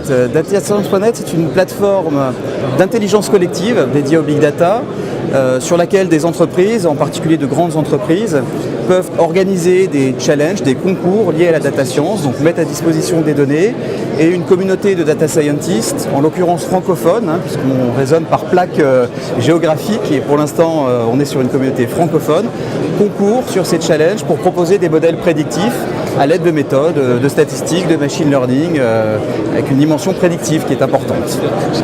DataScience.net, c'est une plateforme d'intelligence collective dédiée au Big Data, sur laquelle des entreprises, en particulier de grandes entreprises, peuvent organiser des challenges, des concours liés à la data science, donc mettre à disposition des données, et une communauté de data scientists, en l'occurrence francophones, puisqu'on raisonne par plaque géographique, et pour l'instant on est sur une communauté francophone, concourt sur ces challenges pour proposer des modèles prédictifs à l'aide de méthodes, de statistiques, de machine learning, avec une dimension prédictive qui est importante.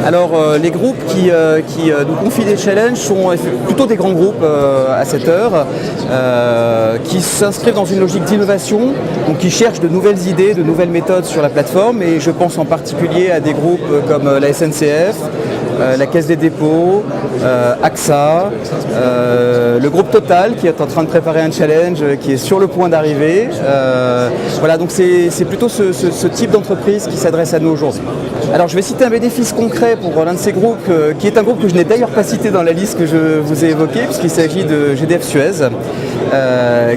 Alors les groupes qui nous confient des challenges sont plutôt des grands groupes à cette heure, qui s'inscrivent dans une logique d'innovation, donc qui cherchent de nouvelles idées, de nouvelles méthodes sur la plateforme, et je pense en particulier à des groupes comme la SNCF, la Caisse des dépôts, AXA, le groupe Total qui est en train de préparer un challenge qui est sur le point d'arriver. Voilà, donc c'est plutôt ce type d'entreprise qui s'adresse à nous aujourd'hui. Alors je vais citer un bénéfice concret pour l'un de ces groupes, qui est un groupe que je n'ai d'ailleurs pas cité dans la liste que je vous ai évoquée, puisqu'il s'agit de GDF Suez,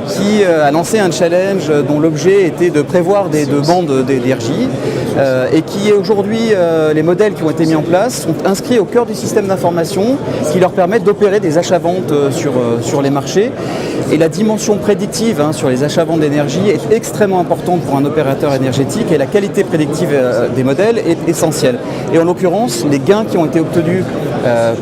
qui a lancé un challenge dont l'objet était de prévoir des bandes d'énergie, et qui est aujourd'hui, les modèles qui ont été mis en place sont inscrits au cœur du système d'information qui leur permettent d'opérer des achats-ventes sur les marchés. Et la dimension prédictive sur les achats-ventes d'énergie est extrêmement importante pour un opérateur énergétique, et la qualité prédictive des modèles est essentielle. Et en l'occurrence, les gains qui ont été obtenus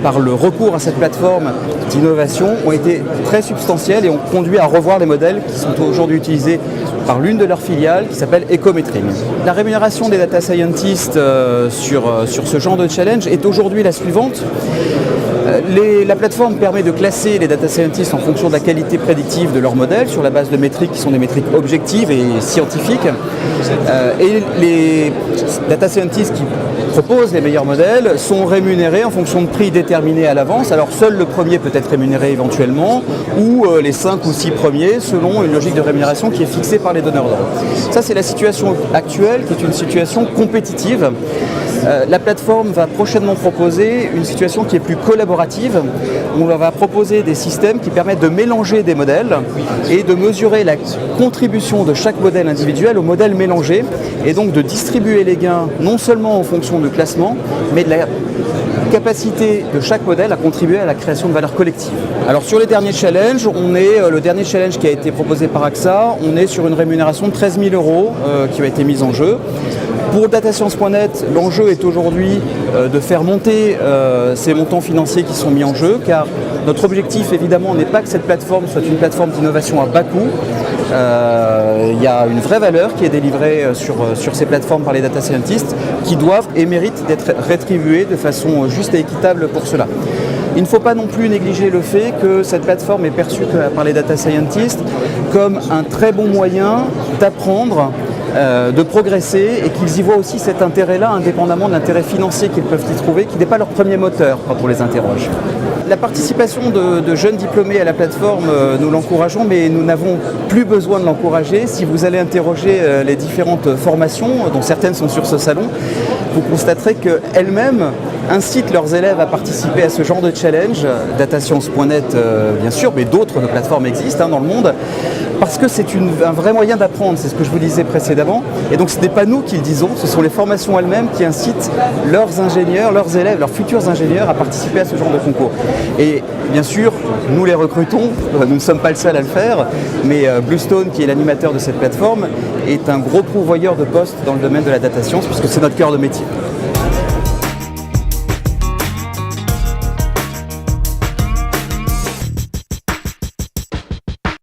par le recours à cette plateforme d'innovation ont été très substantiels et ont conduit à revoir les modèles qui sont aujourd'hui utilisés par l'une de leurs filiales qui s'appelle Ecometrim. La rémunération des data scientists sur ce genre de challenge est aujourd'hui la suivante. La plateforme permet de classer les data scientists en fonction de la qualité prédictive de leur modèle sur la base de métriques qui sont des métriques objectives et scientifiques. Et les data scientists qui proposent les meilleurs modèles sont rémunérés en fonction de prix déterminés à l'avance. Alors seul le premier peut être rémunéré éventuellement, ou les 5 ou 6 premiers selon une logique de rémunération qui est fixée par les donneurs d'ordre. Ça, c'est la situation actuelle, qui est une situation compétitive. La plateforme va prochainement proposer une situation qui est plus collaborative, où on va proposer des systèmes qui permettent de mélanger des modèles et de mesurer la contribution de chaque modèle individuel au modèle mélangé, et donc de distribuer les gains non seulement en fonction du classement, mais de la capacité de chaque modèle à contribuer à la création de valeur collective. Alors sur les derniers challenges, le dernier challenge qui a été proposé par AXA, on est sur une rémunération de 13 000 € qui a été mise en jeu. Pour DataScience.net, l'enjeu est aujourd'hui de faire monter ces montants financiers qui sont mis en jeu, car notre objectif évidemment n'est pas que cette plateforme soit une plateforme d'innovation à bas coût. Il y a une vraie valeur qui est délivrée sur ces plateformes par les data scientists, qui doivent et méritent d'être rétribués de façon juste et équitable pour cela. Il ne faut pas non plus négliger le fait que cette plateforme est perçue par les data scientists comme un très bon moyen d'apprendre, de progresser, et qu'ils y voient aussi cet intérêt-là, indépendamment de l'intérêt financier qu'ils peuvent y trouver, qui n'est pas leur premier moteur quand on les interroge. La participation de jeunes diplômés à la plateforme, nous l'encourageons, mais nous n'avons plus besoin de l'encourager. Si vous allez interroger les différentes formations, dont certaines sont sur ce salon, vous constaterez qu'elles-mêmes incitent leurs élèves à participer à ce genre de challenge, DataScience.net bien sûr, mais d'autres plateformes existent dans le monde, parce que c'est un vrai moyen d'apprendre, c'est ce que je vous disais précédemment. Et donc ce n'est pas nous qui le disons, ce sont les formations elles-mêmes qui incitent leurs ingénieurs, leurs élèves, leurs futurs ingénieurs à participer à ce genre de concours. Et bien sûr, nous les recrutons, nous ne sommes pas le seul à le faire, mais Bluestone, qui est l'animateur de cette plateforme, est un gros pourvoyeur de postes dans le domaine de la data science, puisque c'est notre cœur de métier.